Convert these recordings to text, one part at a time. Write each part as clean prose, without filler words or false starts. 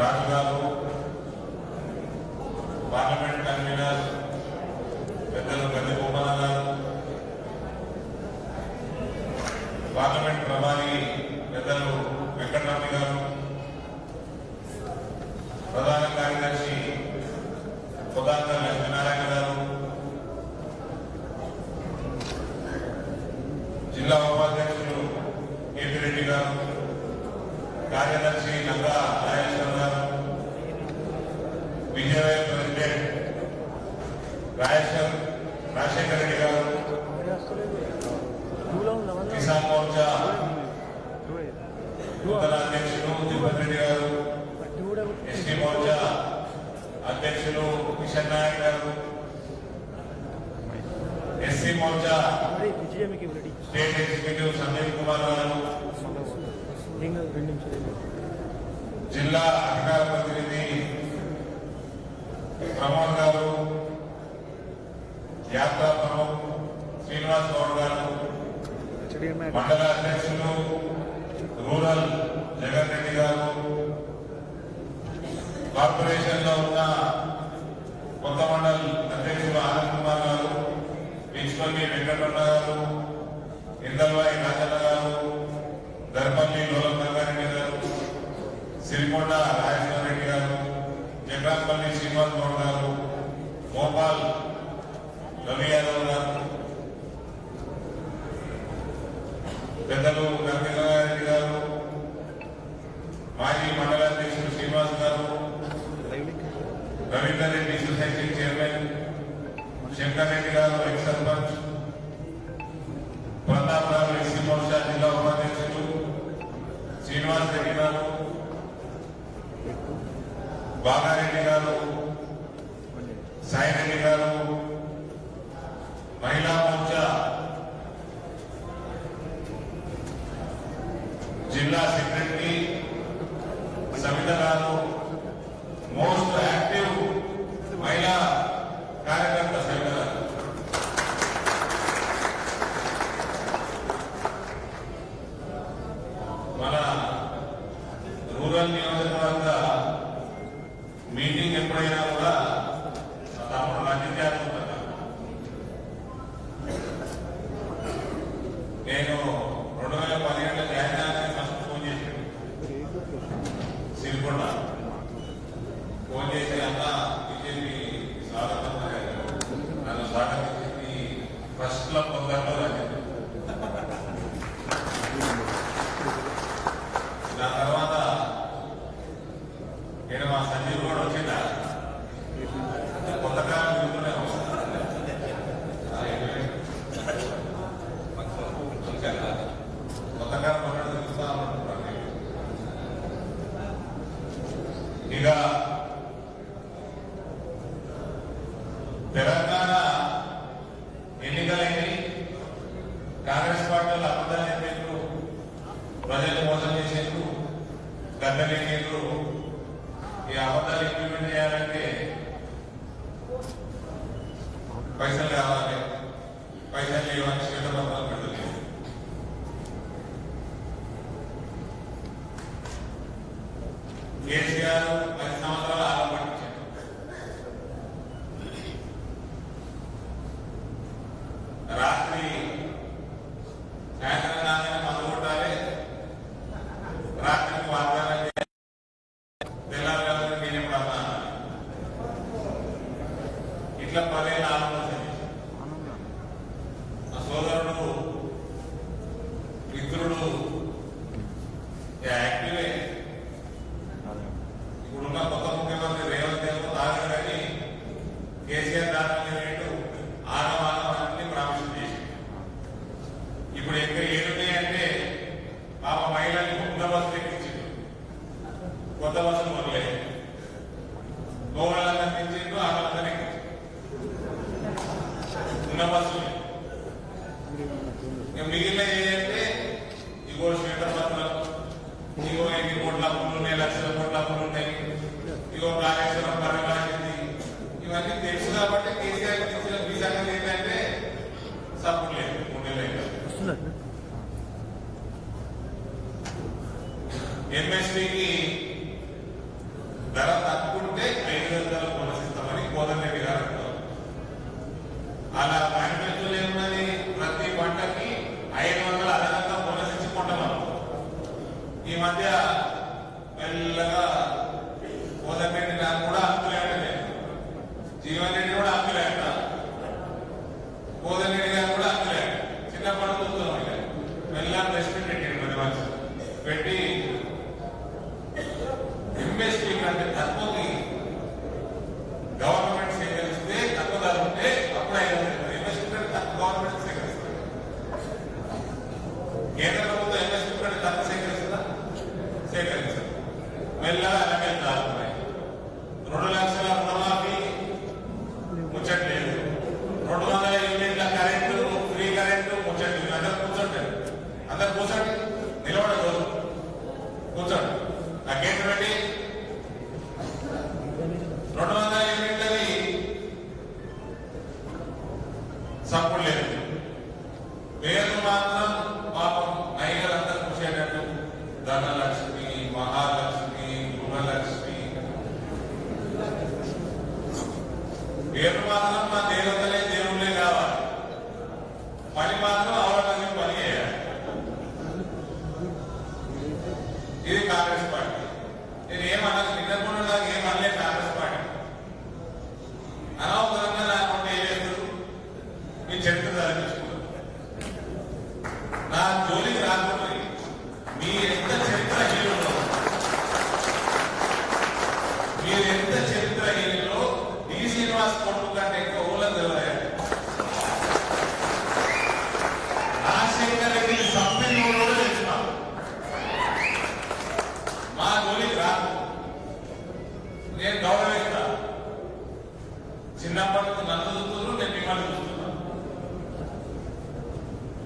రాజు గారు, parliament convener పెద్దలు గద్దె గోపాల గారు, పార్లమెంట్ ప్రభారి పెద్దలు వెంకటరమణ గారు, ప్రధాన కార్యదర్శి కొదాంత లక్ష్మీనారాయణ గారు, జిల్లా ఉపాధ్యక్షులు కేపిరెడ్డి గారు, కార్యదర్శి నందా రాజేశ్వర గారు, విజయవాడ ప్రెసిడెంట్ రాజశేఖర రెడ్డి గారు, కిసాన్ మోర్చా నూతన అధ్యక్షులు తిరుపతి రెడ్డి గారు, ఎస్టీ మోర్చా అధ్యక్షులు కిషన్ నాయక్ గారు, SC Morcha state executive Sanjay Kumar గారు, జిల్లా అధికార ప్రతినిధి ప్రమోద్ గారు, యాత్రా ప్రముఖ్ శ్రీనివాస్ గౌడ్ గారు, మండల అధ్యక్షులు రూరల్ జగన్ రెడ్డి గారు, కార్పొరేషన్ లో ఉన్న కొత్త మండల్ అధ్యక్షులు ఆనంద్ కుమార్ గారు, ప్రిన్సిపల్లి వెంకటరమణ గారు, ఇందల్వాయి రాజన్న గారు, దర్పల్లి లోలం రంగారెడ్డి గారు, సిరికొండ రాజేశ్వర రెడ్డి గారు, జగన్పల్లి శ్రీనివాస్ గౌడ్ గారు, భోపాల్ రవి యాదవ్ గారు, పెద్దలు నరసింహారెడ్డి గారు, మాజీ మండల అధ్యక్షులు శ్రీనివాస్ గారు, రవీందర్ రెడ్డి సొసైటీ చైర్మన్, శంకర్ రెడ్డి గారు ఎక్స్ సర్పంచ్, ప్రతాప్ గారు ఎస్సీ మోర్చా జిల్లా ఉపాధ్యక్షులు, శ్రీనివాస్ రెడ్డి గారు, బాగారెడ్డి గారు, సాయిరెడ్డి గారు, మహిళా మోర్చా జిల్లా సెక్రటరీ సవిత గారు, మోస్ట్ యాక్టివ్ మహిళా కార్యకర్త సవిత గారు, మన రూరల్ నియోజకవర్గ మీటింగ్ ఎప్పుడైనా కూడా తమను రాజకీయాలు నేను 2017 జాయిన్ ఫస్ట్ ఫోన్ చేశాను సిరికొండ, ఫోన్ చేసి అన్న బీజేపీ స్వాగతం నన్ను స్వాగతించింది ఫస్ట్ లో పొందడంలో రాజకీయ దాని తర్వాత నేను మా సంజీవ్ కూడా వచ్చిందా కొంతకాలం తిరుగుతూనే కొంతకాలం పక్కన తిరుగుతా ఉంటున్నాను. ఇక తెలంగాణ ఎన్నికలైంది, కాంగ్రెస్ పార్టీలు అబద్ధాలు చెప్పేందుకు, ప్రజలు మోసం చేసేందుకు, గద్దెలేందుకు, ఈ అబద్ధాలు ఇంప్లిమెంట్ చేయాలంటే పైసలు కావాలి, పైసలు లేవని శ్వేతపత్రాలు పెడతలేదు. కేసీఆర్ 10 సంవత్సరాలు ఆరంభించారు. రాత్రి సాయంత్రం కాగానే మందు కొట్టాలి, రాత్రికి వాగ్దానం చేయాలి, తెల్లారి నేనే పడతా, ఇట్లా 10 ఏళ్ళ ఆలోచన. నా సోదరుడు మిత్రుడు యాక్టివే. ఇప్పుడున్న కొత్త ముఖ్యమంత్రి రేవంత్ రెడ్డి తాగడు కానీ కేసీఆర్ దాని రేటు ఆగమాగమని ప్రామిస్ చేసి ఇప్పుడు ఎక్కడ ఏడున్నాయంటే పాప మహిళల్ని ఉన్న బస్సు ఎక్కించిండు, కొత్త బస్సులు మొదలై గోవాళ్ళంతా తెచ్చిండు, ఆమెలంతా ఎక్కించిండు ఉన్న బస్సులు. మిగిలిన ఏంటంటే ఇగో శ్వేతపత్రం, ఇగో 8 కోట్ల అప్పులు ఉన్నాయి, లక్షల కోట్ల అప్పులు ఉన్నాయి, ఇగో కాళేశ్వరం పరిమాణింది, ఇవన్నీ తెలుసు కాబట్టి కేసీఆర్ ఇచ్చిన మీ సంగతి ఏంటంటే సపోర్ట్ లేదు. 3 నెలలు ఎంఎస్పీకి కంటే తక్కువకి గవర్నమెంట్ సేకరిస్తే తక్కువ ధర ఉంటే అప్పుడు 500 ఇన్వెస్ట్మెంట్ తక్కువ గవర్నమెంట్ సేకరిస్తారు. కేంద్ర ప్రభుత్వం ఇన్వెస్ట్మెంట్ తక్కువ సేకరిస్తుందా? సేకరించదు. మెల్లగా అలాగే దారుతున్నాయి. 2 లక్షల రుణమాఫీ ముచ్చట్లేదు. 200 యూనిట్ల కరెంటు ఫ్రీ కరెంటు ముచ్చట్లేదు. అందరూ కూర్చోంటారు. అందరు కూర్చోండి, నిలబడకూడదు, కూర్చోండి. ఆ కేంద్ర పెట్టి 200 యూనిట్లది సపోర్ట్ లేదు. పేరు మాత్రం పాపం మహిళలందరూ కూర్చేటట్టు ధనలక్ష్మి, మహాలక్ష్మి, గృహలక్ష్మి పేరు మాత్రం మా దేవతలే దేవుళ్ళే కావాలి. పని మాత్రం అవలంబి పని చేయాలి. ఇది కాంగ్రెస్ పార్టీ. నేను ఏమన్నా నిన్నకుండా నాకు ఏమనలే కాంగ్రెస్ పార్టీ. అనవసరంగా నాకుంటే ఏలేదు మీ చరిత్ర చదివించుకున్నాను. నా జోలికి రాకుండా మీ ఎంత చరిత్రహీనులో మీరు ఎంత చరిత్రహీనులో డి శ్రీనివాస్ కొడుకు కంటే ఎక్కువ ఊళ్ళని తెలియాలి. రాజశేఖర్ రెడ్డి సభ్యులు కూడా తెచ్చున్నాం. మా జోలికి రాదు. నేను గౌరవిస్తా. చిన్నప్పటి నుంచి నన్ను చూస్తున్నారు, నేను మిమ్మల్ని చూస్తున్నాను.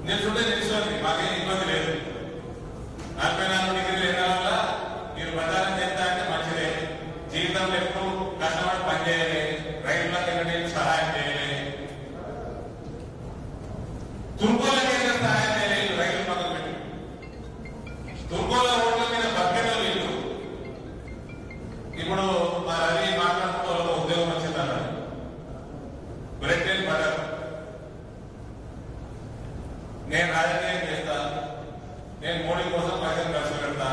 నేను చూడే తెలుసుకోండి, మాకేం ఇబ్బంది లేదు. 44 డిగ్రీలు ఎన్న వల్ల మీరు ప్రచారం చేస్తా అంటే మంచిదే. జీవితంలో ఎప్పుడు కష్టపడి పనిచేయాలి, రైతులకు వెళ్ళి సహాయం చేయాలి. తుర్కోలకి ఏదైనా సహాయం చేయలేదు, రైతులు పక్కన పెట్టి. తుర్కోల ఓట్ల మీద బతికేదో వీళ్ళు. ఇప్పుడు మా రవి మాట్లాడుతూ ఉద్యోగం వచ్చిందన్నాడు. Bread and butter. నేను రాజకీయం చేస్తా, నేను మోడీ కోసం పైసలు ఖర్చు పెడతా.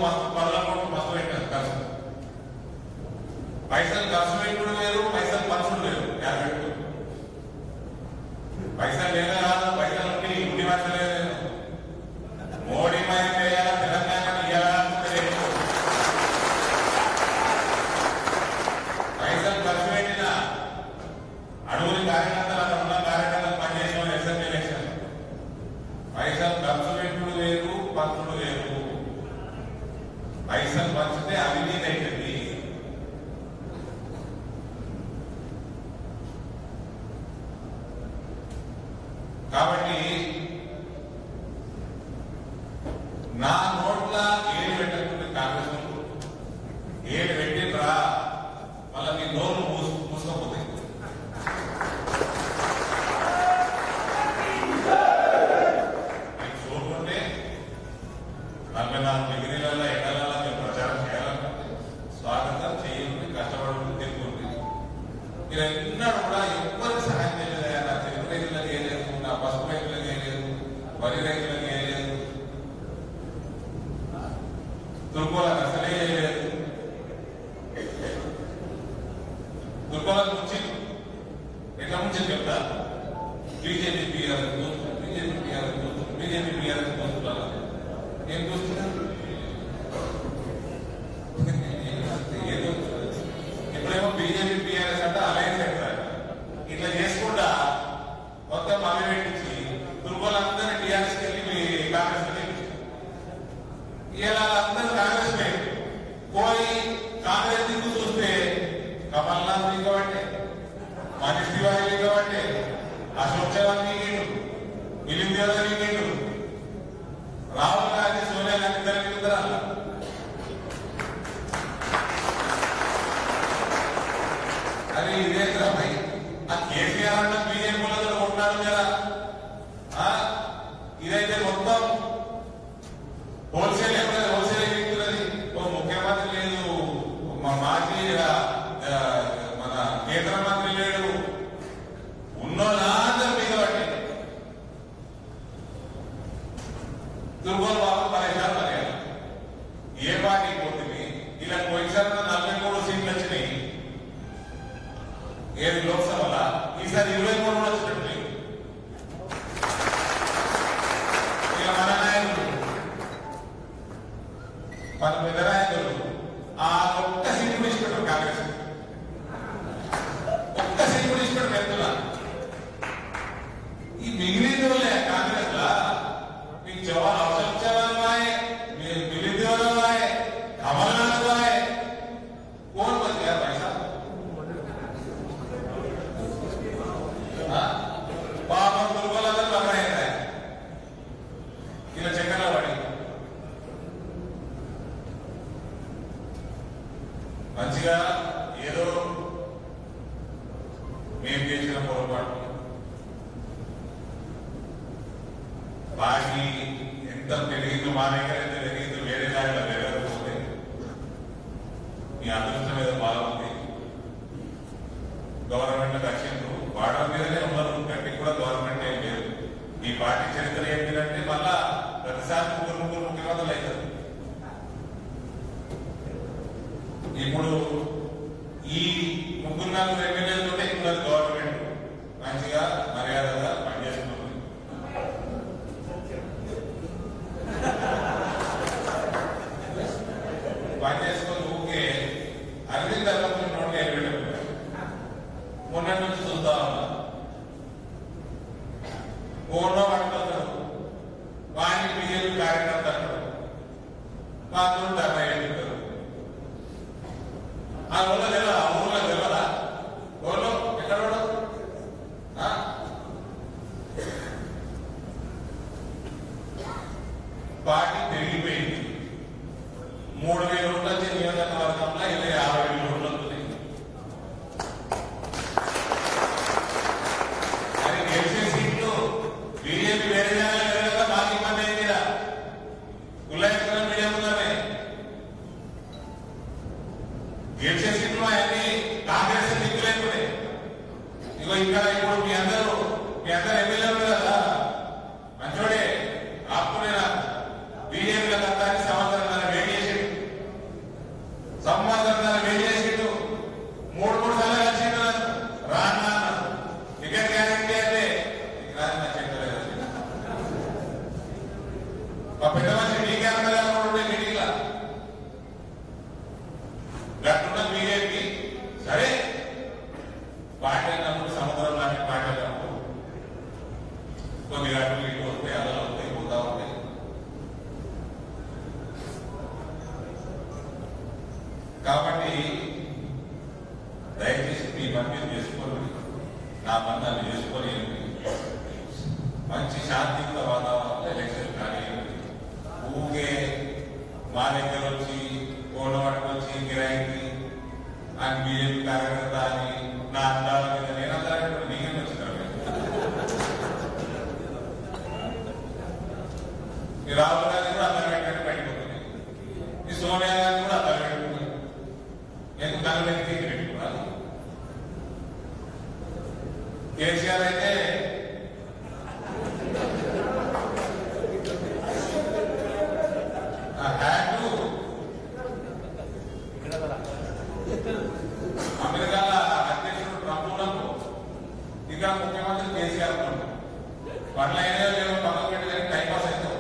మస్తు పనుల కోసం మస్తు పెట్టాను ఖర్చు. పైసలు ఖర్చు పెట్టుడు వేరు, పైసలు పంచుడు వేరు. పైసలు లేదా కాదు, పైసలు ఉంటే ఇంటి మార్చలేదు. మోడీ మరి చేయాలా, తెలంగాణ ఇవ్వాలంటే పైసలు ఖర్చు పెట్టిన అడుగులు కార్యకర్తలు అక్కడ ఉన్న కార్యకర్తలు పనిచేసిన వాళ్ళు ఎస్ఎంపీ ఎలక్షన్. పైసలు ఖర్చు పెట్టుడు వేరు, పంచుడు వేరు. పైసలు పంచితే అవినీతి అవుతుంది. కాబట్టి నా నోట్ల ఏడు పెట్టకుండా కాంగ్రెస్ ఏడు పెట్టినరా మళ్ళీ మీ నోరు మూసుకోపోతాయి. చూడుకుంటే 44 డిగ్రీలలో ఎండలలో మీరు ప్రచారం చేయాలనుకుంటే స్వాగతం చేయండి, కష్టపడుతుంది, తిరుగుతుంది. మీరు ఎన్నడూ కూడా ఎవ్వరికి సహాయం చేయలేదు. నా తెలుగు రైతులకు వేయలేదు, నా పసుపు రైతులకు వేయలేదు, వరి రైతులకు వేయలేదు, దుర్గోలకు అసలే వేయలేదు. దుర్గోలకు ముంచి ఎట్లా ముంచి చెప్తా. బీజేపీ బీఆర్ఎస్ దోస్తులు, బీజేపీ బీఆర్ఎస్ దోస్తులు, బీజేపీ బీఆర్ఎస్ దోస్తులు. ఏం దోస్తున్నా ఏదో ఇప్పుడేమో బీజేపీ బీఆర్ఎస్ అంటే అలయన్స్ అవుతారు. ఇట్లా చేసుకుంటా మొత్తం అవి పెట్టించి దుర్గోలందరినీ టీఆర్ఎస్కి వెళ్ళి కాంగ్రెస్ ఇలా అందరూ కాంగ్రెస్ పోయి కాంగ్రెస్ దిక్కు చూస్తే కమల్నాథ్ దిగబట్టే, మనీష్ తివారీ దిగబట్టే, అశోక్ చవాన్ దిగిండు, మిలింద్ యాదవ్ దిగిండు, రాహుల్ గాంధీ, సోనియా గాంధీ ఇద్దరు అది ఇదే భయ్. ఆ కేసీఆర్ అన్న బీజేపీలో కొట్టాడు కదా. ఇదైతే మొత్తం హోల్సేల్ ఎప్పుడైతే హోల్సేల్ ఎక్కుతున్నది. ముఖ్యమంత్రి లేదు, మాజీ మన కేంద్ర మంత్రి లేడు, ఉన్నోళ్ళందరూ మీద పట్టి దుర్గోల్ బాబు పరేషాన్ పడేయాలి. ఏ పార్టీకి పోతుంది? ఇలా పోయినసారి 43 సీట్లు వచ్చినాయి. ఏది లోక్సభల, ఈసారి 23 కూడా వచ్చినట్టు లేవు. ఇక మన నాయకులు, మన పెద్ద నాయకులు ఆ ఒక్క సీట్ మంచిగా ఏదో మేము చేసిన పొరపాటు బాకీ ఎంత పెరిగిందో మా దగ్గర ఎంత పెరిగిందో వేరే దారిలో పెరగకపోతే మీ అదృష్టం ఏదో బాగుంది. గవర్నమెంట్ రక్షించు వాడడం మీదనే ఉన్నారు, గట్టి కూడా గవర్నమెంట్ ఏం లేదు. ఈ పార్టీ చరిత్ర ఏంటంటే మళ్ళా ప్రతిసారి ముగ్గురు ముఖ్యమంత్రులు అవుతారు. ఇప్పుడు ఈ ముగ్గురు 4 ఎమ్మెల్యేలతో ఉన్నది గవర్నమెంట్ మంచిగా మర్యాదగా పనిచేస్తుంది. పనిచేసుకొని ఊకే అరవింద్ ధర్మపురి నోట్లు ఎరవేటప్పుడు మొన్న నుంచి చూస్తా ఉన్నా. ఫోన్లో పట్టుకుంటారు, వాడిని బీజేపీ కార్యకర్త అంటారు, మాతో ధర్నా చేస్తారు. ఆ ఊళ్ళో తెలియదా? ఆ ఊళ్ళో తెలియదా? ఊళ్ళో ఎక్కడ పార్టీ పెరిగిపోయింది. 3,000 ఓట్లు వచ్చే నియోజకవర్గంలో ఇలా 50,000 ఓట్లు వస్తున్నాయి. అది గెలిచే సీట్లు బీజేపీ వేరే కదా మాకు ఇబ్బంది అయింది. కుల్లాయిస్తున్న మీడియా ముందరే గెలిచే సీట్లు అవన్నీ కాంగ్రెస్ దిక్కులేకునే. ఇగో ఇక్కడ ఇప్పుడు మీ అందరూ ఎమ్మెల్యేలు కదా మంచోడే ఆపుకునేనా బీజేపీలో కట్టాలని సంవత్సరం వెయిట్ చేసిండు. సంవత్సరం వెయిట్ చేసిండు. 3 సార్లు కలిసిండు. రాన్నా టికెట్ గ్యారెంటీ అంటే మా పెద్ద మనిషి టీ క్యారెంటీ ఉండే మీటింగ్ లా గట్టున్న బీజేపీ సరే పార్టీ అన్నప్పుడు సముద్రం లాంటి పార్టీ అన్నప్పుడు కొన్ని గంటలు ఇటు వస్తాయి, అలా వస్తాయి, పోతా ఉంటాయి. కాబట్టి దయచేసి మీ పని మీరు చేసుకోండి, నా పని నన్ను చేసుకొని మంచి శాంతియుత వాతావరణంలో ఎలక్షన్ కానీ ఊగే మా దగ్గర వచ్చి ఓడవాడికి వచ్చి గిరాయికి అని బీజేపీ కార్యకర్త అని నా అందాల మీద నేను అందాలంటే నీకే వచ్చిన ఈ రాహుల్ గాంధీ కూడా అర్థం పెట్టినట్టు బయటపోతుంది. ఈ సోనియా గాంధీ కూడా అర్థం పెట్టుకుంటుంది. ఎందుకు దాని మీద తీసి పెట్టుకున్నారు? కేసీఆర్ అయితే అమెరికా అధ్యక్షుడు ట్రంప్ ఉన్నప్పుడు ఇంకా ముఖ్యమంత్రి కేసీఆర్ ఉన్నాడు. పనులు అయినా లేవు, పనులు పెట్టి టైం పాస్ అవుతావు.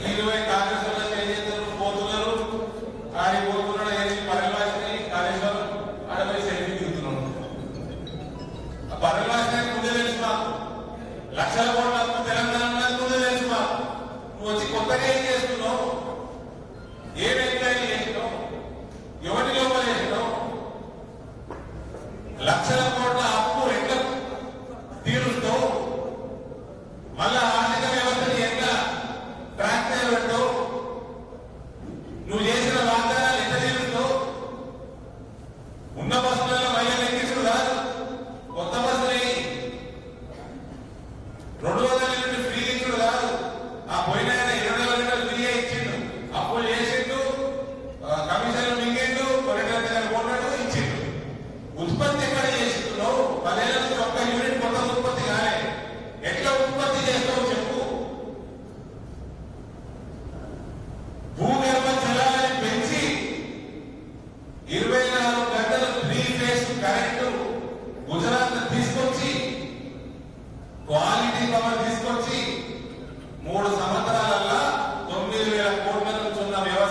20 కాంగ్రెస్ వల్ల చేతులు పోతున్నారు, ఆడిపోతున్నాడు. ఏది పరివాసిని కాళేశ్వరం ఆడపోయి సెల్ఫీ దిగుతున్నాడు. ఆ పరివాసానికి ముందే తెలుసు మాకు, లక్షల కోట్ల అప్పు తెలంగాణ ముందే తెలుసు మాకు. నువ్వు వచ్చి కొత్తగా ఏం చేస్తున్నావు? ఏ ఎంక్వైరీ చేసినావు? ఎవరి లోపల చేసినావు? లక్షల కోట్ల అప్పు ఎట్లా తీరుస్తావు? మళ్ళా ఆర్థిక వ్యవస్థని ఎట్లా ట్రాక్ చేయబెట్టావు? నువ్వు చేసిన వాగ్దానాలు ఎట్లా తీరుస్తావు? ఉన్న బస్సులలో మహిళలు ఎక్కించుడు కాదు, కొత్త బస్సులు 200 యూనిట్లు ఫ్రీ ఇచ్చుడు కాదు. ఆ పోయిన 20 యూనిట్లు ఫ్రీగా ఇచ్చిండు, అప్పులు చేసిండు, కమిషన్లు మింగిండు, కొరిటర్ దగ్గర కొన్నాడు, ఇచ్చిండు. ఉత్పత్తి ఎక్కడ చేస్తున్నావు? 10 ఏళ్ళ నుంచి ఒక్క యూనిట్ కొత్త ఉత్పత్తి కాలే. ఎట్లా ఉత్పత్తి చేస్తావు చెప్పు? భూగర్భ జలాలను పెంచి 24 గంటలు ఫ్రీ ఫేస్ కరెంటు గుజరాత్ తీసుకొచ్చి క్వాలిటీ పవర్ తీసుకొచ్చి 3 సంవత్సరాలల్లా 9,000 కోట్ల నుంచి ఉన్న వ్యవస్థ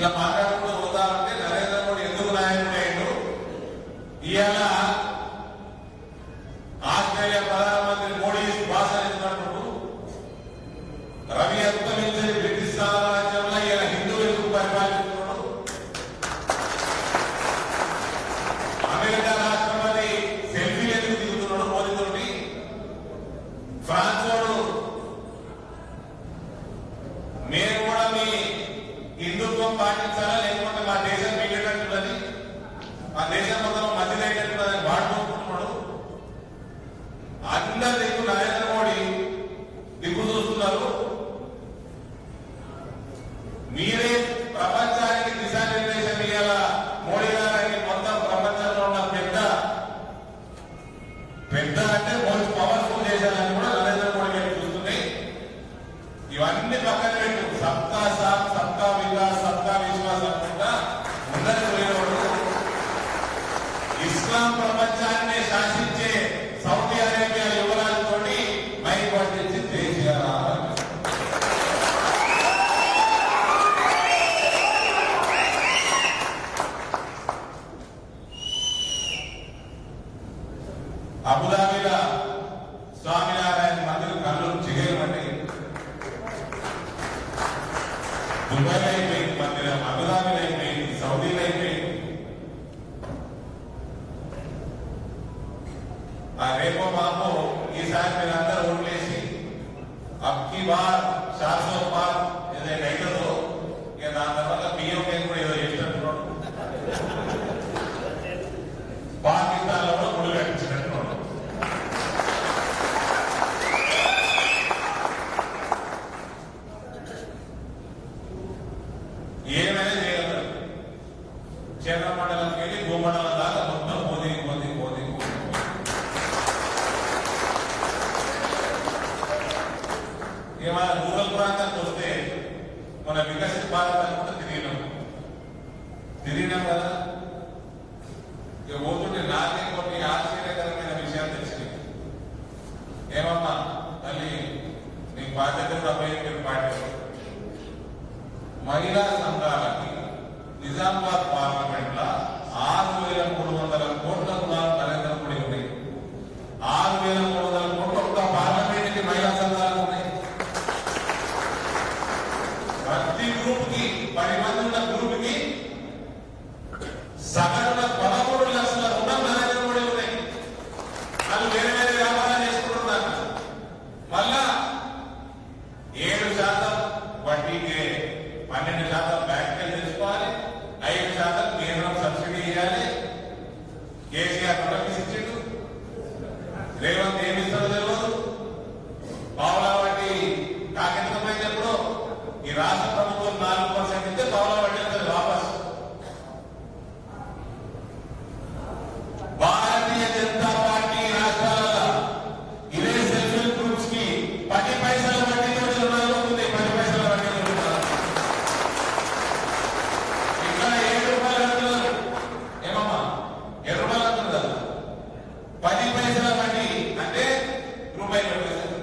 ఇట్లా మాట్లాడుకుంటూ పోతా ఉంటే నరేంద్ర మోడీ ఎందుకు నాయకుడు అయ్యాడు? ఇవాళ ఆస్ట్రేలియా ప్రధానమంత్రి మోడీ భాష ఎందుకంటున్నాడు? రవి అస్తమించని బ్రిటిష్ సామ్రాజ్యంలో ఇలా హిందువులు ఎందుకు పరిపాలిస్తున్నాడు? అమెరికా రాష్ట్రపతి సెల్ఫీలు ఎందుకు దిగుతున్నాడు మోదీతోటి? ఫ్రాన్స్ వాడు మేము కూడా మీ హిందుత్వం పాటించాలా లేకపోతే మా దేశం మిగిలినట్టున్నది, మా దేశం మొత్తం మధ్యదైనట్టున్నదని వాడుకుంటున్నాడు. అందరు దిక్కు నరేంద్ర మోడీ దిక్కు చూస్తున్నారు. మీరే ప్రపంచానికి దిశానిర్దేశం ఇయ్యాల మోడీ గారికి. మొత్తం ప్రపంచంలో ఉన్న పెద్ద అంటే మోస్ట్ పవర్ఫుల్ దేశాలని కూడా నరేంద్ర మోడీ గారు చూస్తున్నాయి. ఇవన్నీ పక్కన పెట్టు, సబ్కా సాత్ సబ్కా వికాస్ సబ్కా విశ్వాస్ అనుకుంటా ముందరికి పోయినప్పుడు ఇస్లాం ప్రపంచాన్ని శాసించే సౌదీ అరేబియా యువరాజుతో మైక్ పట్టించి కేసీఆర్ అబుదాబిలో స్వామినారాయణ మందిరం కళ్ళు చిగేయమండి. దుబాయ్లో అయిపోయింది మందిరం, అబుదాబిలో అయిపోయింది, సౌదీలో అయిపోయింది. ఆ రేపో మాపో ఈసారి మీరు అందరూ ఓట్లేసి అబ్కి బార్ 400 పార్ ఏదైనా అవుతుందో ఇక దాని తర్వాత బియ్యం కూడా ఏదో చేసినట్టున్నాడు. పాకిస్తాన్ లో కూడా గుడి కట్టించినట్టున్నాడు. ఏమైనా చేయగలరు. చంద్ర మండలంకి వెళ్ళి భూమండలం దాకా మొత్తం మోదీ మోదీ మోదీ మోదీ. ఏమైనా రూరల్ ప్రాంతానికి వస్తే మన వికసిత భారత్ కూడా తిరిగినాం కదా. ఇక పోతుంటే నాకే కొన్ని ఆశ్చర్యకరమైన విషయాలు తెలిసింది. ఏమమ్మా తల్లి నీకు బాధ్యత కూడా అభ్యర్థి పార్టీ మహిళా సంఘాలకి నిజామాబాద్ పార్లమెంట్ లో 6,300 కోట్ల రుణాలు నరేంద్ర మోడీ ఉన్నాయి. 6,300 కోట్ల ఒక్క పార్లమెంట్ కి మహిళా సంఘాలకు ఉన్నాయి. ప్రతి గ్రూప్ కి 10 మంది ఉన్న గ్రూప్ కి సగటున 13 లక్షల రుణం నరేంద్ర మోడీ ఉన్నాయి. వాళ్ళు వేరే వేరే వ్యాపారాలు చేసుకుంటున్నారు. మళ్ళా 7% వడ్డీకే 12% బ్యాంకులు తెచ్చుకోవాలి, 5% కేంద్రం సబ్సిడీ ఇవ్వాలి. కేసీఆర్ నోటీస్ ఇచ్చిండు, రేవంత్ ఏమిస్తాడో తెలియదు. పావులా వడ్డీ కాకెత్తకపోయినప్పుడు ఈ రాష్ట్ర ప్రభుత్వం 4% ఇస్తే పావులా వడ్డీ వస్తుంది వాపస్. భారతీయ జనతా పార్టీ రాష్ట్రాలలో ఇదే సెల్ఫ్ హెల్ప్ గ్రూప్స్ కి 10 పైసల వడ్డీతో రుణాలు అవుతుంది. 10 పైసల వడ్డీతో రుణాలు. ఇక్కడ 7 రూపాయలు అంటున్నారు. ఏమమ్మా 7 రూపాయలు అంటుంది కదా. 10 పైసల వడ్డీ అంటే రూపాయి 20 పైసలు.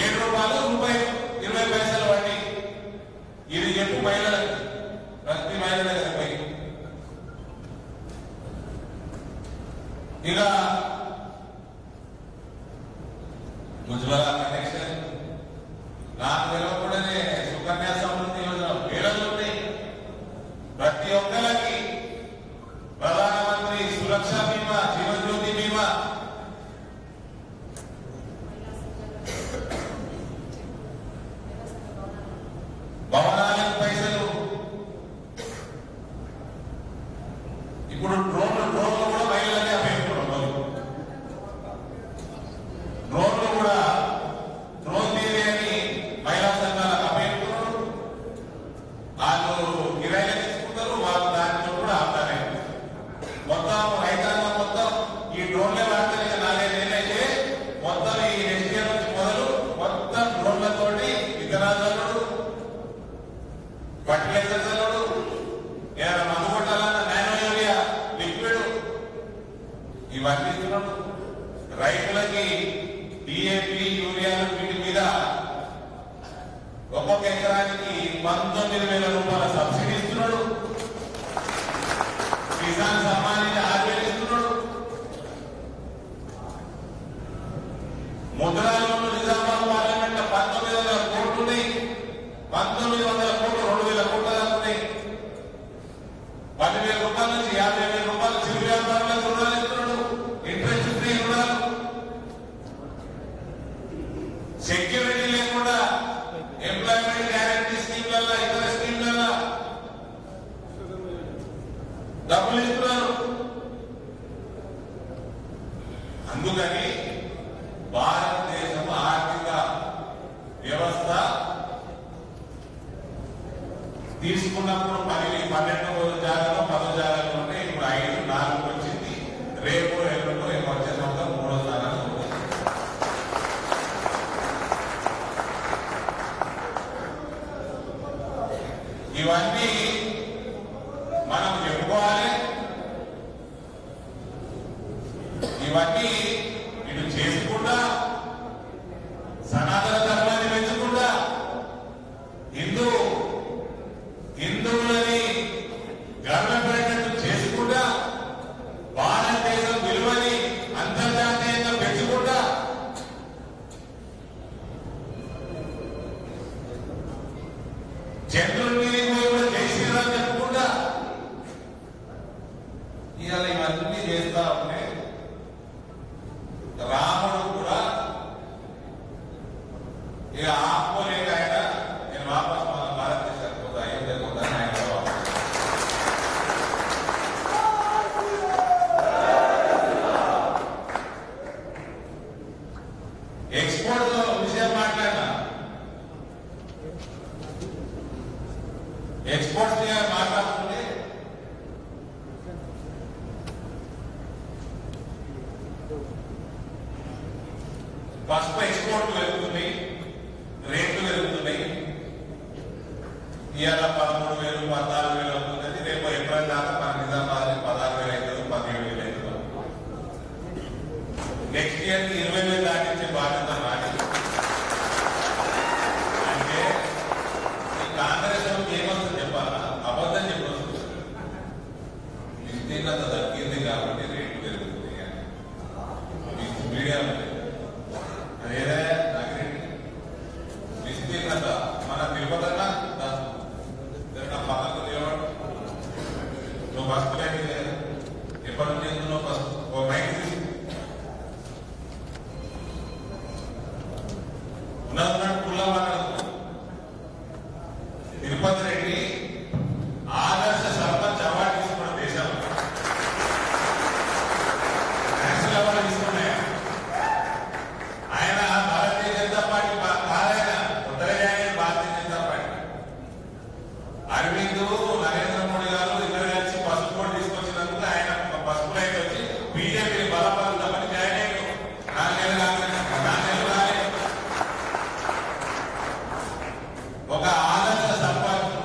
7 రూపాయలు రూపాయి 20 పైసల వడ్డీ. ఇది చెప్పు మహిళలకు, ప్రతి మహిళ దగ్గర పోయి. ఇక ఉజ్వల కనెక్షన్ నాకు తెలియకుండానే సుకన్య సమృద్ధి యోజన వేలలు ఉన్నాయి. ప్రతి ఒక్కరికి ప్రధానమంత్రి సురక్ష బీమా, జీవజ్యోతి బీమా, భవనాలకు పైసలు. ఇప్పుడు డ్రోన్లు కూడా మహిళలనే అప్పగిస్తున్నారు. డ్రోన్లు కూడా డ్రోన్ తీరి అని మహిళా సంఘాలకు అప్పగిస్తున్నారు. వాళ్ళు కిరాయిలు తీసుకుంటారు, వాళ్ళు దానితో కూడా ఆపుతారు. మొత్తం రైతాంగం మొత్తం ఈ డ్రోన్లే వాడతారు. ఇక 4-5 ఏళ్ళైతే మొత్తం ఈ నెక్స్ట్ ఇయర్ నుంచి మొదలు మొత్తం డ్రోన్లతోటి విత్తనాలు ఒక్కొక్క ఎకరానికి 19,000 రూపాయల సబ్సిడీ ఇస్తున్నాడు. కిసాన్ సమ్మాన్ నిధి 6,000 ఇస్తున్నాడు. ముద్రా లోన్లు నిజామాబాద్ పార్లమెంట్ 1900 కోట్లు ఉన్నాయి. 1900 కోట్లు 2,000 కోట్ల దాకా ఉన్నాయి. 10,000 రూపాయల నుంచి 50,000 రూపాయలు చిరు వ్యాపారులకు రుణాలు ఇస్తున్నాడు. ఇంట్రెస్ట్ ఫ్రీ రుణాలు, సెక్యూరిటీ లేకుండా ఎంప్లాయ్మెంట్ గ్యారంటీ స్కీమ్లలో ఇతర స్కీమ్లలో డబ్బులు ఇస్తున్నారు. అందుకని భారతదేశం ఆర్థిక వ్యవస్థ తీసుకున్నప్పుడు 12 జాగాలో 10 జాగాలో ఉంటే ఇప్పుడు 5, 4 వచ్చింది. రేపు ఎల్లుండో వచ్చే సంవత్సరం 3వ స్థానాలు ఉంటుంది. ఇవన్నీ మనం చెప్పుకోవాలి. ఇవన్నీ ఇటు చేసుకుంటా సనాతన ధర్మాన్ని పెంచుకుంటా హిందువులని గర్వపడేటట్టు చేసుకుంటా భారతదేశం విలువని అంతర్జాతీయంగా పెంచుకుంటా చంద్రుడిని కూడా జై శ్రీరామ్ చెప్పుకుంటా ఇవాళ ఇవన్నీ చేస్తా ఉంటే రాముడు కూడా ఇక ఆపుకోలేక ఆయన నేను వాపస్ మన భారతదేశానికి పోతా అయోధ్య పోతా ఆయన ఎక్స్పోర్ట్ లో విషయం మాట్లాడినా ఎక్స్పోర్ట్స్ మాట్లాడుతుంటే పసుపు ఎక్స్పోర్ట్ పెరుగుతున్నాయి, రేట్లు పెరుగుతున్నాయి. ఇవాళ 13,000, 14,000 అవుతుంది. రేపు ఏప్రిల్ దాకా మన నిజామాబాద్ 16,000 అవుతుంది, 17,000 అవుతుంది. నెక్స్ట్ ఇయర్ 20,000 దాటించే బాధ్యత నాది. అంటే ఈ కాంగ్రెస్ ఏమొస్తుంది చెప్పాలా? అబద్ధం చెప్పొస్తుంది. విస్తీర్ణత తగ్గింది కాబట్టి రేట్లు పెరుగుతుంది అని మీడియా అదేదా నాగిరెడ్డి విస్తీర్ణత మన తిరుపతన్నా పక్కకు లేవాడు. నువ్వు ఫస్ట్ లైన్ ఎప్పటి నుంచి ఎందుకు ఫస్ట్ ఓ మైక్ తీసు ఉన్నది పుల్ల మాట్లాడుతున్నావు. తిరుపతి రెడ్డి ఆదర్శ సర్పంచ్ అవార్డు తీసుకున్న దేశం నేషనల్ అవార్డు తీసుకున్నాయి. ఆయన భారతీయ జనతా పార్టీ కాదైనా ఉత్తరజాయి భారతీయ జనతా పార్టీ. అరవింద్ నరేంద్ర మోడీ గారు ఇద్దరు కలిసి పసుపు కోడ్ తీసుకొచ్చినందుకు ఆయన పసుపు రైతు వచ్చి బీజేపీని బలపరుద్దామని జాయిన్ అయ్యారు. 4 నెలలు రాలేదు. ఒక ఆదర్శ సర్పంచ్,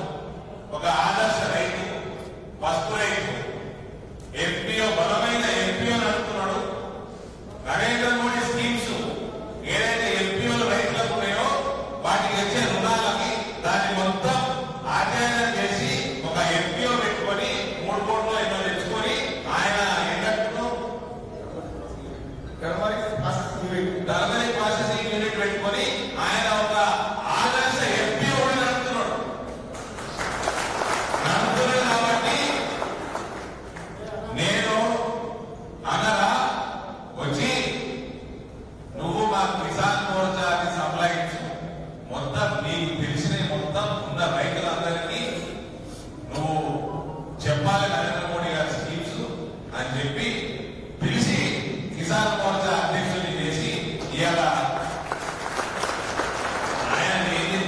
ఒక ఆదర్శ రైతు, పసుపు రైతు ఎంపీఓ, బలమైన ఎంపీఓ నడుపుతున్నాడు. నరేంద్ర మోడీ స్కీమ్స్ ఏదైతే ఎంపీఓలు రైతులకు ఉన్నాయో వాటికి వచ్చే రుణాలకి దాన్ని మొత్తం అధ్యయనం చేసి ఒక ఎంపీఓ పెట్టుకొని 3 కోట్లు ఎన్నో తెచ్చుకొని ఆయన ఏంటంటున్నాడు టర్మరిక్ ప్రాసెసింగ్ యూనిట్ పెట్టుకొని ఆయన ఒక ఆదర్శ ఎంపీఓ నడుపుతున్నాడు. కాబట్టి నేను అనరా వచ్చి నువ్వు మా కిసాన్ మోర్చాని సంప్లాయించు, మొత్తం నీకు తెలిసిన మొత్తం ఉన్న రైతులందరికీ నువ్వు చెప్పాలి నరేంద్ర మోడీ గారి స్కీమ్స్ అని చెప్పి పిలిచి కిసాన్ మోర్చా అధ్యక్షుడిని చేసి ఇవాళ ఆయన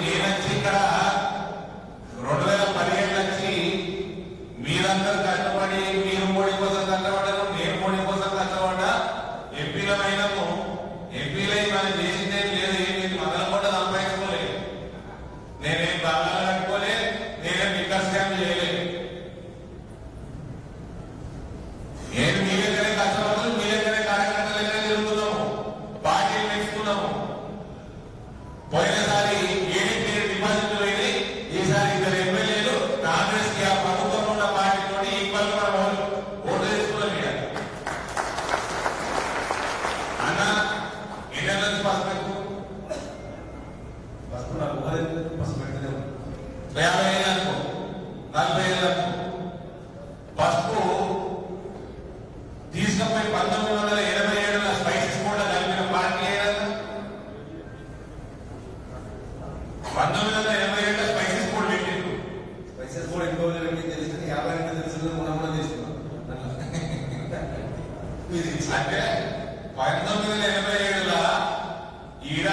నేనొచ్చి ఇక్కడ 2017 నుంచి మీరందరూ కష్టపడి మీరు మోడీ కోసం కష్టపడ్డారు, నేను మోడీ కోసం కష్టపడ్డా. ఎంపీలమైనము ఎంపీలై మనం చేసిందేం లేదు, ఏమి మందలం కూడా సంపాదించుకోలేదు. నేనేం బాగా కట్టుకోలే, నేనేం లిక్కర్ స్కామ్ చేయలేదు. నేను మీ దగ్గరే కష్టపడుతూ మీ దగ్గరే కార్యకర్తల దగ్గర తిరుగుతున్నాము, పార్టీలు పెంచుకున్నాము. పోయినసారి ఏడీ డిపాజిట్ ఫస్ట్ పెడితేనే 50,000 40,000 పసుపు తీసుకుపోయి 1987 స్పైసెస్ కూడా కలిపిన పార్టీ ఏదన్నా 1987 స్పైసెస్ కూడా పెట్టింది. స్పైసెస్ కూడా ఇంకో తెలిసిన 50 తెలిసిన మనం తీసుకున్నాం అంటే 1987 ఈడ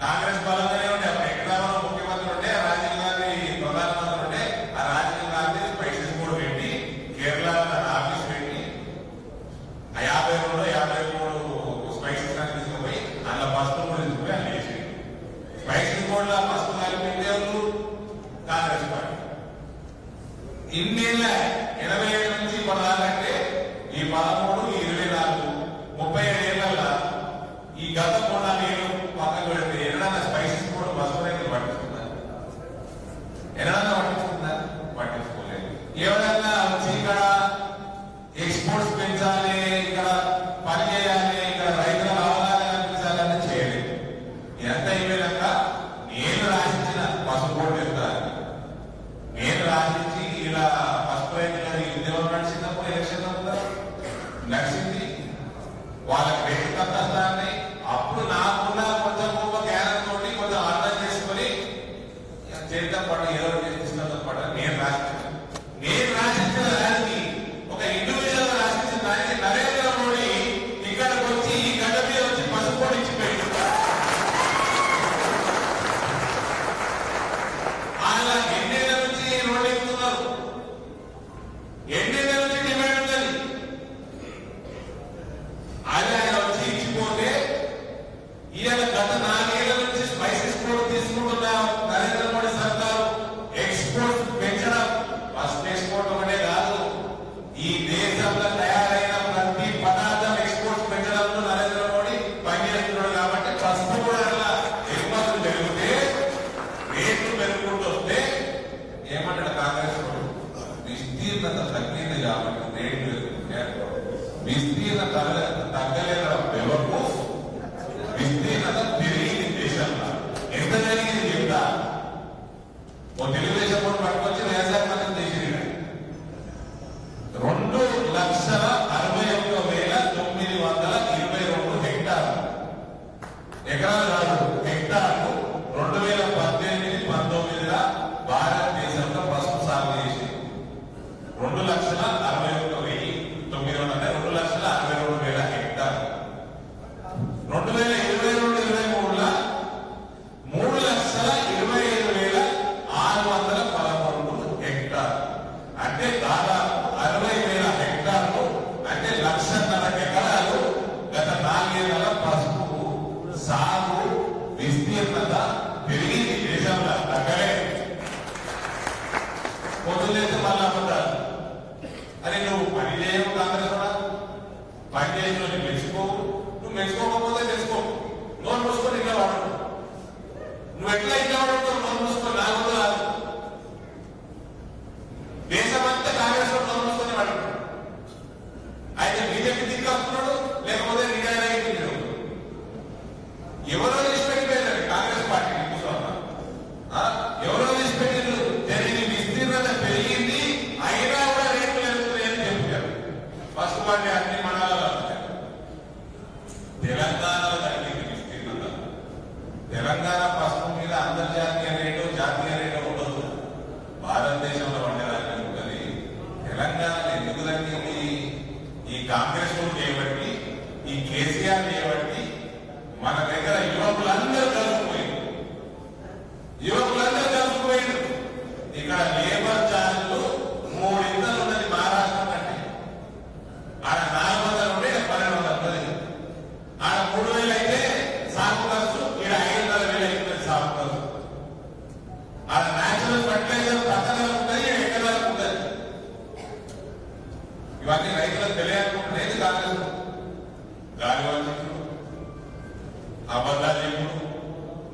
కాంగ్రెస్ బలంగానే ఉండే వెంకటరామన్ ముఖ్యమంత్రి ఉండే, రాజీవ్ గాంధీ ప్రధానమంత్రి ఉండే. ఆ రాజీవ్ గాంధీ స్పైసెస్ కూడా పెట్టి కేరళ ఆఫీస్ పెట్టి 53 స్పైసెస్ తీసుకుపోయి అందులో పసుపు కూడా తీసుకుపోయి అని వేసి స్పైసెస్ కూడా పసుపు కలిపిందే కాంగ్రెస్ పార్టీ. ఇన్నేళ్ళ 87 నుంచి ఇప్పటిదాకంటే ఈ 13, ఈ 24, 37 ఏళ్ళ ఈ గత 3-4 ఏళ్ళు పక్కన పెడితే ఎన్నడన్నా స్పైసెస్ కూడా పసుపు రైతులు పట్టించుకున్నారు? ఎన్నడన్నా పట్టించుకున్నారు? పట్టించుకోలేదు. ఎవరన్నా వచ్చి ఇక్కడ ఎక్స్పోర్ట్స్ పెంచాలి, ఇక్కడ పని చేయాలి, ఇక్కడ రైతులకు అవగాహన కల్పించాలని చేయలేదు. ఎంత అయిపోయాక నేను రాసించిన పసుపు బోర్డు చెప్తాను, నేను రాసించి ఇలా పసుపు రైతులని ఉద్యమం నడిచినప్పుడు ఎలక్షన్ నడిచింది. వాళ్ళకి వ్యక్తిగతాన్ని అప్పుడు నాకున్న కొంచెం గొప్ప జ్ఞానం తోటి కొంచెం అర్థం చేసుకుని చేద్దాం పడ ఏదో చేస్తున్న పడ నేను రాసించిన దానికి ఒక ఇండివిజువల్ రాసించిన దానికి నరేంద్ర మోడీ ఇక్కడికి వచ్చి ఈ గడ్డ మీద వచ్చి పసుపు ఇచ్చిపోయింది. ఆయన ఎన్నేళ్ల నుంచి రోడ్డు ఎక్కుతున్నారు, ఎన్నేళ్ల నుంచి డిమాండ్ ఉన్నది. ఆయన వచ్చి ఇచ్చిపోతే ఈయన గత 4 ఏళ్ల నుంచి స్పైసెస్ కూడా తీసుకుంటున్న నరేంద్ర మోడీ సర్కారు ఎక్స్పోర్ట్ పెంచడం, ఫస్ట్ ఎక్స్పోర్ట్ ఒకటే కాదు, ఈ దేశంలో తయారైన ప్రతి పదార్థం ఎక్స్పోర్ట్ పెంచడంలో నరేంద్ర మోడీ పనిచేస్తున్నాడు. కాబట్టి పసుపు కూడా అలా ఎగుమతులు పెరిగితే రేట్లు పెరుగుకుంటూ వస్తే ఏమంటాడు కాంగ్రెస్ విస్తీర్ణత తగ్గింది కాబట్టి రేట్లు విస్తీర్ణత తగ్గలేదడం వ్యవకు విస్తీర్ణత పెరిగింది దేశంలో. ఎంత జరిగింది చెప్తా. ఓ తెలుగుదేశం కూడా పట్టుకొచ్చి వ్యవసాయ మంత్రి చేసింది 2,61,922 హెక్టార్లు, ఎకరాలు కాదు హెక్టార్లు 2018-19 భారతదేశంలో పసుపు సాగు చేసి 2,61,900 2,62,000 హెక్టార్లు. 2022-23 3,25,611 హెక్టార్, అంటే దాదాపు 60,000 హెక్టార్లు, అంటే 1,50,000 ఎకరాలు గత 4 ఏళ్ల పసుపు సాగు విస్తీర్ణత పెరిగింది దేశంలో, తగ్గలే. పొద్దులేస్తే మళ్ళా అమ్ముతారు. అరే నువ్వు పని చేయవు కాంగ్రెస్ కూడా, పని చేసి నువ్వు మెచ్చుకోవు, నువ్వు మెచ్చుకోకపోతే తెచ్చుకో, నోరు మూసుకొని ఇంకా వాడు. నువ్వు ఎట్లా ఇంకా వాడుతావు? నోరు మూసుకొని నాకు రాదు. దేశమంతా కాంగ్రెస్ లో నోరు మూసుకొని వాడు. అయితే బీజేపీ దిక్కొస్తున్నాడు, లేకపోతే రిటైర్ అయ్యింది. ఎవరో నిష్పెట్టిపోయారు కాంగ్రెస్ పార్టీ కూర్చోన్నా, ఎవరో నిష్పెట్టింది. దీని విస్తీర్ణత పెరిగింది, అయినా కూడా రేట్లు పెరుగుతున్నాయని చెప్పారు. ఫస్ట్ పార్టీ అన్ని మండలాలు తెలంగాణలో తగ్గింది విస్తీర్ణత. తెలంగాణ పసుపు మీద అంతర్జాతీయ రేటు జాతీయ రేటు ఉండదు, భారతదేశంలో ఉండేదాన్ని ఉంటుంది. తెలంగాణలో ఎందుకు తగ్గింది? ఈ కాంగ్రెస్ చేయబట్టి, ఈ కేసీఆర్ చేయబట్టి మన దగ్గర యువకులందరూ కలిసిపోయింది. ఇక్కడ లేబర్ ఛార్జీలు 3 ఉన్నది మహారాష్ట్ర కంటే. ఆడ 400 ఉంటే 1,210. ఆడ 3,000 అయితే సాగు ఖర్చు, ఇక్కడ 500,000 అవుతుంది సాగు ఖర్చు. ఆడ న్యాచురల్ ఫర్టిలైజర్ పక్కన ఉంటుంది, ఎకరాలకు ఉంటుంది. ఇవన్నీ రైతులకు తెలియాలనుకుంటున్నది కాంగ్రెస్. గాలి వాళ్ళు అబద్ధాలు చెప్పు,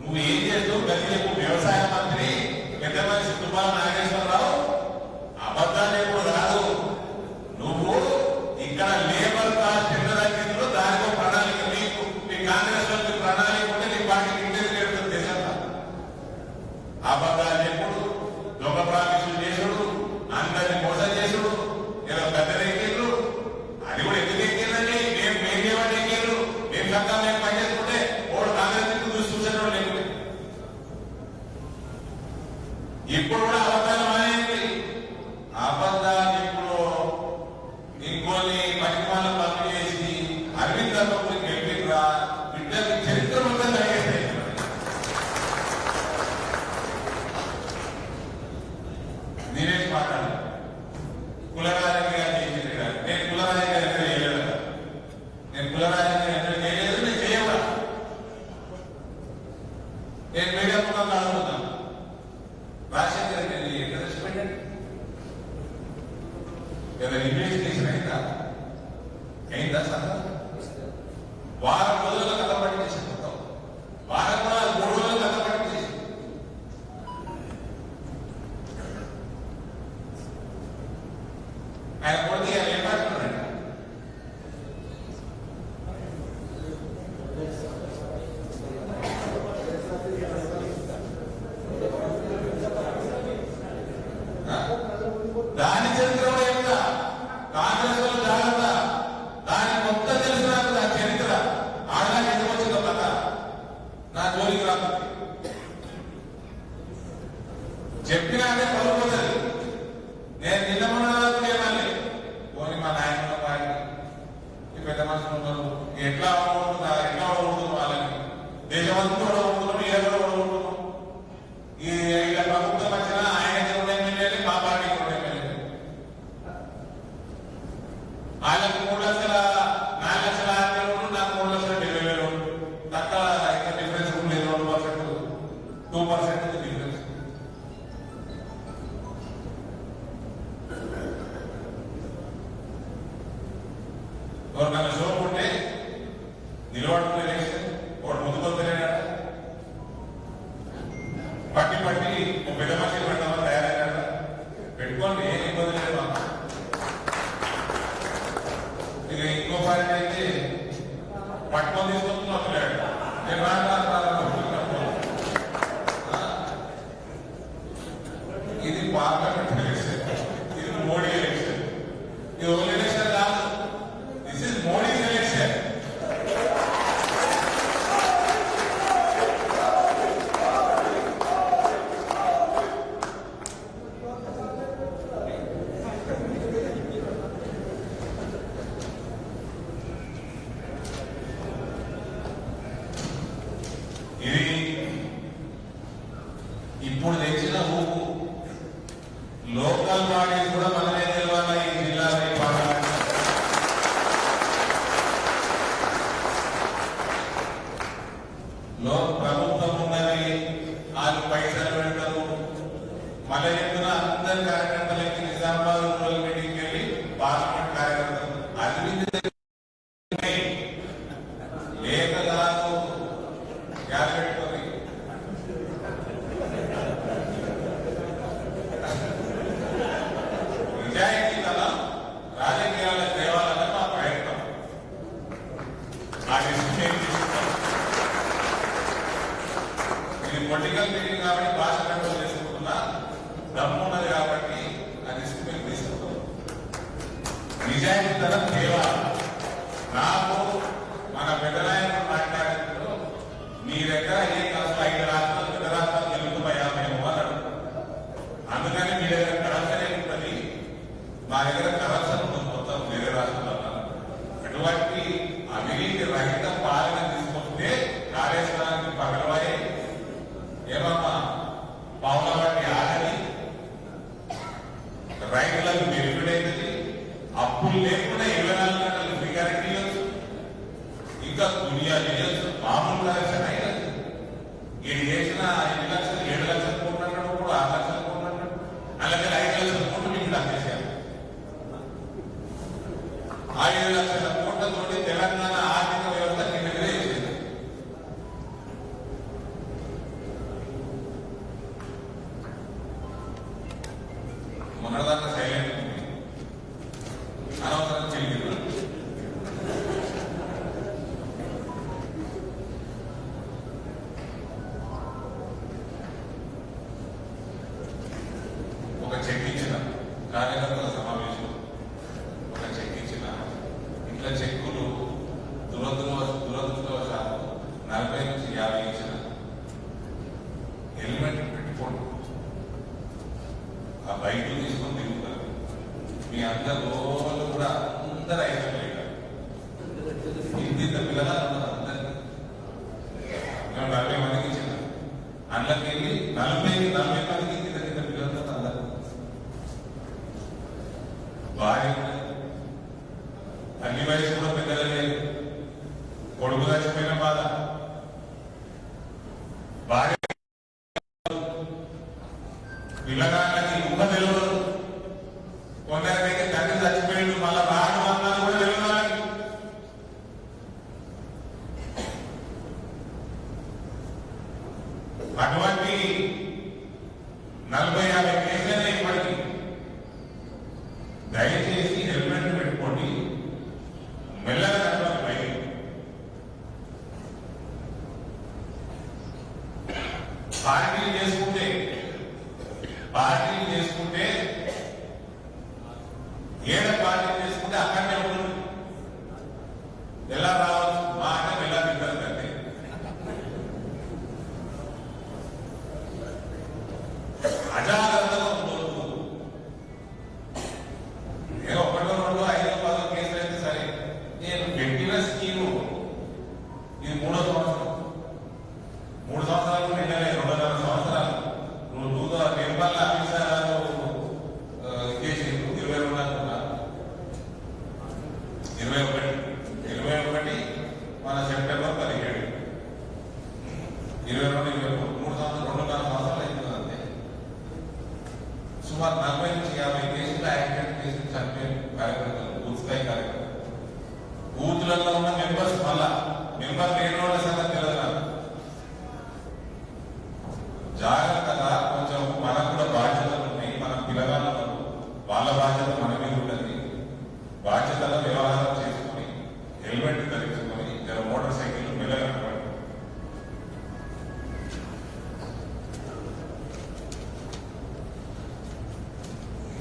నువ్వు ఏం చేస్తావు గది చెప్పు. వ్యవసాయ మంత్రి పెద్ద మనిషి తుమ్మల నాగేశ్వరరావు అబద్ధాలు చెప్పు కాదు. నువ్వు ఇక్కడ లేబర్ కాస్ట్ ఎంత తగ్గిందో దానికో ప్రణాళిక, మీకు మీ కాంగ్రెస్ ప్రణాళిక ఉంటే నీ పార్టీకి ఇంటెలిజెంట్ దేశం ఇప్పుడు కూడా అబద్ధాలు మానేయండి. అబద్ధాలు ఇప్పుడు ఇంకోని పరిమాణం పంపిణీ చేసి అరవింద్ ధర్మపురి గెలిపిరా బిడ్డకి చరిత్ర మొత్తం కలిగేస్తాయి. నేనేం మాట్లాడాను కులరాజకీయ చేసింది కాదు. నేను కులరాజకీయ ఎక్కడ చేయలేదు. నేను కులరాజకీయ ఎక్కడ చేయలేదు. నేను చేయవా. నేను మీడియా ముఖం అడుగుతాను. రాజశేఖర్ రెడ్డి ఎక్కడ తెచ్చిపెట్టాడు? ఏదైనా ఇన్వెస్టిగేషన్ అయిందా సార్? వారం రోజుల్లో కథ పట్టించేసి మొత్తం వారం కూడా 3 రోజులు కథ పట్టించేసి ఆయన కొడుకు ఆయన ఏం మాట్లాడుతున్నాడు? దాని చరిత్ర ఎంత కాంగ్రెస్ వాళ్ళు జాగ్రత్త. దాని మొత్తం తెలిసిన ఆ చరిత్ర ఆడడానికి ఎందుకు వచ్చిందో కథ నా జోలికి రాదు. చెప్పినాకే పలుకుతుంది. నేను నిన్న మొన్నదాన్ని పోనీ మా నాయకుల వారికి ఈ పెద్ద మనుషులు ఉన్నారు. ఎట్లా ఓడుతున్నారు, ఎట్లా ఓడుతున్నారు వాళ్ళని దేశమంతా కూడా ఓడుతున్నాం, ఏ కూడా ఓడుతున్నాం. ఈ ఇలా ప్రభుత్వం వచ్చినా ఆయన 2 ఎమ్మెల్యేలు, మా పార్టీ 2 ఎమ్మెల్యేలు. వాళ్ళకి 3,04,60,000 నాకు 3,70,000 తక్కువ. ఇంకా డిఫరెన్స్ లేదు. 2%, 2% డిఫరెన్స్. ఎవరికన్నా షోపు ఉంటే నిలబడుకునే ఎలక్షన్ వాడు ముందుకొద్దలేడా? పట్టి పట్టి పెద్ద మనిషి పెట్టమని తయారయ్యాడా? పెట్టుకోండి, ఏం ఇబ్బంది లేదు. ఇక ఇంకో పార్టీ అయితే పట్టుకొని తీసుకొస్తున్నా వదిలేడు. నేను ఇది పార్లమెంట్ ఎలక్షన్, ఇది మోడీ ఎలక్షన్. ఇది ఓన్లీ ఎలక్షన్ కాదు. This is Modi election. ఇది ఇప్పుడు తెచ్చిన ఊపు. లోకల్ బాడీస్ కూడా మనమే తెలవాలి. ఈ జిల్లాలో ఈ పార్లమెంట్ లో ప్రభుత్వం ఉన్నది. వాళ్ళు పైసలు పెడతారు. మళ్ళీ చెప్తున్న అందరి కార్యకర్తలకి నిజామాబాద్ రూరల్ మీటింగ్కి వెళ్ళి పార్లమెంట్ కార్యకర్తలు అభివృద్ధి లేక కాదు. గ్యాస్ పెట్టుకొని నిజాయితీ కదా రాజకీయాలకు తేవాలని మా ప్రయత్నం. ఆ డిసిషన్ తీసుకుంటాం. ఇది పొలిటికల్ మీటింగ్ కాబట్టి భాష కంట్రోల్ చేసుకుంటున్నా. దమ్ము ఉన్నది కాబట్టి ఆ డిసిషన్ తీసుకుంటాం. నిజాయితీ తరం తేవాలి. నాకు మన పెద్ద నాయకుడు మాట్లాడినప్పుడు మీ దగ్గర ఏ కాస్త 5 రాష్ట్రాలు పెద్ద రాష్ట్రాలు గెలుపుతాయా మేము అన్నాడు. అందుకని మీ దగ్గర కరప్షన్ ఉంటుంది, మా దగ్గర కరప్షన్ ఉంటుంది మొత్తం వేరే రాష్ట్రాల్లో. అటువంటి అవినీతి రహిత పాలన తీసుకొస్తే కాళేశ్వరానికి పగలవాయి ఏమమ్మా పావుల బట్టి ఆగని రైతులకు మెరుగుడైంది. అప్పులు లేకుండా 24 గంటలు ఫ్రీ గ్యారెంటీ ఇవ్వచ్చు. ఇంకా దునియా చేయొచ్చు. మామూలు కలెక్షన్ అయినది. ఇది చేసిన 5 లక్షలు 7 లక్షలు కోట్లన్నాడు, ఇప్పుడు 6 లక్షలు కోట్లన్నాడు. అలాగే 5 లక్షల కోట్లు మీకు తగ్గేశారు. 5 లక్షల కోట్లతోటి తెలంగాణ ఆర్థిక వ్యవస్థ కిందనే చేసింది. మొన్నదాకా సైలెంట్ ఉంది. అనవసరం చెల్లి ఒక చెక్ ఇచ్చిన కార్యకర్తల సమావేశం, ఒక చెక్ ఇచ్చిన. ఇట్లా చెక్కులు దురదృష్టవశాత్తు 40 నుంచి 50 ఇచ్చిన. హెల్మెట్ పెట్టుకోండి. ఆ బైకులు తీసుకొని తిరుగుతారు. మీ అందరు రోజు కూడా అందరు ఐదు ఇంత పిల్లలు ఉన్నారు. అందరికి మేము 40 మందికి ఇచ్చిన అందులోకి వెళ్ళి 40 మందికి కింద పిల్లలతో అందరు భార్య తల్లి వయసు కూడా పెద్దగా లేదు. కొడుకు చచ్చిపోయిన బాధ, భార్య పిల్లగాళ్ళకి ఊహ తెలియదు. కొందరికైతే తండ్రి చచ్చిపోయిండు, మళ్ళా భార్య మాత్రాలు కూడా తెలియదు. అటువంటి 40-50 కేసులైనా ఇప్పటికీ దయచేసి హెల్మెట్ పెట్టుకోండి. మెల్లగా నడవాలి బయట. పార్టీలు చేసుకుంటే ఏడ పార్టీలు చేసుకుంటే అక్కడనే ఉంటుంది. ఎలా రావచ్చు మా అంటే ఎలా తింటారు కంటే అజాగ్రత్తగా ఉండదు. ఏదో 1, 2, 5, 10 కేసులు అయితే సరే. నేను పెట్టిన స్కీము ఇది 3వ సంవత్సరం. 3 సంవత్సరాలు నిన్ననే 2.5 సంవత్సరాలు నువ్వు నిర్మల్ ఆఫీసర్ చేసి 22 అనుకున్నారు. 21 మన సెప్టెంబర్ 17, 22, 23, 3 సంవత్సరాలు 2.5 సంవత్సరాలు అవుతుంది అంతే. సుమారు 40 నుంచి 50 కేసులు యాక్సిడెంట్ కేసులు చనిపోయిన కార్యక్రమాలు, బూత్ స్థాయి కార్యక్రమం. బూత్లలో ఉన్న మెంబర్స్ మళ్ళా మెంబర్ లేని వాళ్ళ సంగతి తెలియదు నాకు. జాగ్రత్తగా కొంచెం మనకు కూడా బాధ్యతలు ఉన్నాయి. మన పిల్లగాళ్ళకు వాళ్ళ బాధ్యత మన మీద ఉంటుంది. బాధ్యతల వ్యవహారం చేసుకుని హెల్మెట్ ధరించుకొని మోటార్ సైకిల్ మెల్లగా నడపండి.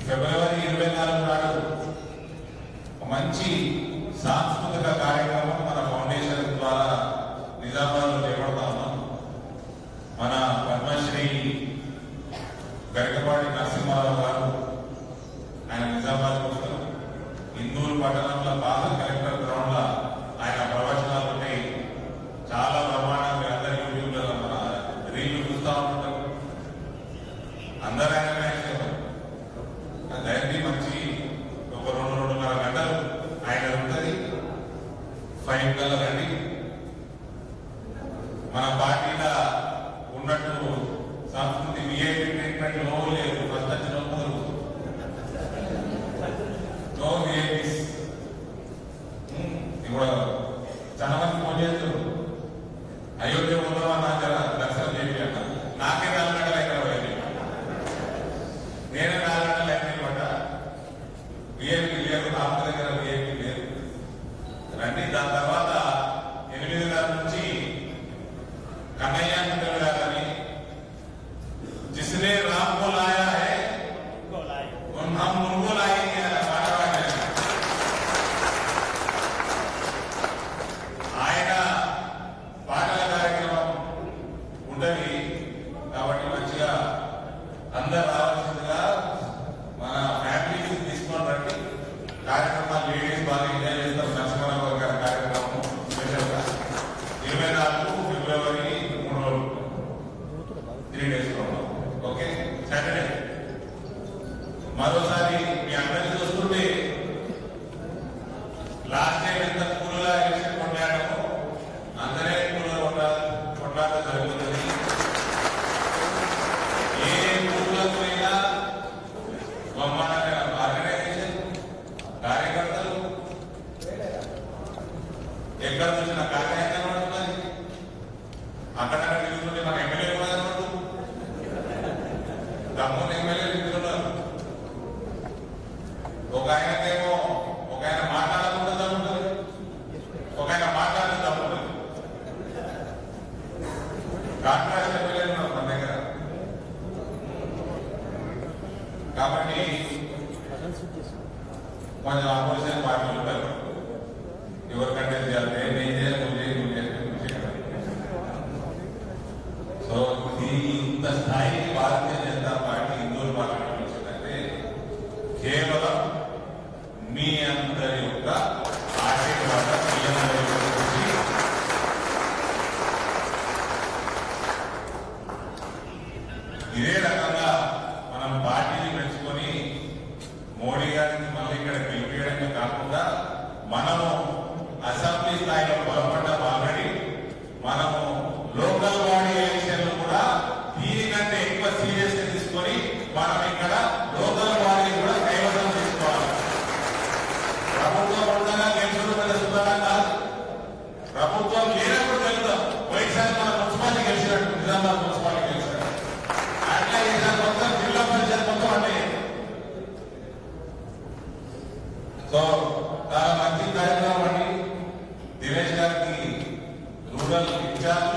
ఫిబ్రవరి 24 నాడు మంచి సాంస్కృతిక కార్యక్రమం మన ఫౌండేషన్ ద్వారా నిజామాబాద్లో చేపడతా ఉన్నాం. మన పద్మశ్రీ గరికపాటి నరసింహారావు గారు ఆయన నిజామాబాద్ వస్తారు. ఇందూరు పట్టణంలో పాత కలెక్టర్ గ్రౌండ్ లో ఆయన ప్రవచనాలు ఉంటాయి. చాలా బ్రహ్మాండంగా అందరి యూట్యూబ్లో మన రీళ్లు చూస్తూ ఉంటారు. అందరూ ఆయన దయచేసి మంచి ఒక 2-2.5 గంటలు ఆయన ఉంటుంది. 5 కల్లా రండి. మన పార్టీలో ఉన్నట్టు సంస్కృతి విఐపి ట్రీట్మెంట్ లో లేదు. ఫస్ట్ వచ్చిన నో విఐపీస్. ఇప్పుడు చాలా మంది ఫోన్ చేస్తారు, అయోధ్య ఉందామా నా జర దర్శనం చేయండి అన్న. నాకే 4 గంటలు ఎక్కడ పోయింది, నేనే 4 గంటలు ఎక్కడ పడ్డ. విఐపీ లేదు, ఆమె దగ్గర విఐపీ లేదు. రండి. దాని తర్వాత 8 నుంచి कन्हैया गारनी जिसने राम को लाया है हम उनको लाएंगे ఆయన పాటల కార్యక్రమం ఉంటుంది. కాబట్టి మంచిగా అందరు రావాల్సిందిగా మన ఫ్యామిలీస్ తీసుకొని రండి. కార్యక్రమాలు లేడీస్ బాగా ఎంజాయ్ చేస్తారు. నరసింహారావు గారి కార్యక్రమం స్పెషల్ గా 24 ఫిబ్రవరి 3 days ఓకే సాటర్డే. మరోసారి మీ అందరినీ చూస్తుంటే లాస్ట్ టైం ఎంత కూలుగా ఎలక్షన్ కొట్లాడమో అందరే కూలుగా కొట్లాట జరుగుతుంది. ఏ ఊళ్ళకు పోయినా బ్రహ్మాండంగా ఆర్గనైజేషన్ కార్యకర్తలు ఎక్కడ చూసిన కార్యక్రమం ఉంటుంది. అక్కడక్కడ తిరుగుతుంటే మన ఎమ్మెల్యే కూడా దమ్మున ఎమ్మెల్యే తిరుగుతున్నారు. ఒక ఆయనకేమో ఒక ఆయన మాట్లాడకుండా దమ్ముంటుంది, ఒక ఆయన మాట్లాడిన దమ్ముంటుంది. కాంట్రాక్ట్ ఎమ్మెల్యేలు ఉన్నారు మన దగ్గర. కాబట్టి కొంచెం ఆపోజిషన్ పార్టీలు ఉంటారు. ఎవరికంటే సో ఇంత స్థాయికి భారతీయ జనతా పార్టీ హిందువుల పార్టీ వచ్చిందంటే ఇదే రకంగా మనం పార్టీని పెంచుకొని మోడీ గారికి మళ్ళీ ఇక్కడ గెలిపించడమే కాకుండా మనము అసెంబ్లీ స్థాయిలో బలపడ్డం ఆల్రెడీ మనము లోకల్ బాడీ ఎలక్షన్లు కూడా దీనికంటే ఎక్కువ సీరియస్ గా తీసుకొని మనం ఇక్కడ లోకల్ బాడీ కూడా కైవసం చేసుకోవాలి. ప్రభుత్వం ఉండగా గెలుచుడు పెద్ద సుధారణ కాదు. ప్రభుత్వం లేనప్పుడు గెలుద్దాం. పోయినసారి మన మున్సిపాలిటీ గెలిచినట్టు నిజామాబాద్ మున్సిపాలిటీ గెలిచినట్టు అట్లా ఈసారి మొత్తం జిల్లా పరిషత్ మొత్తం అంటే సో చాలా మంచి కార్యక్రమం అండి. దినేష్ గారికి రూరల్ ఇన్ఛార్జ్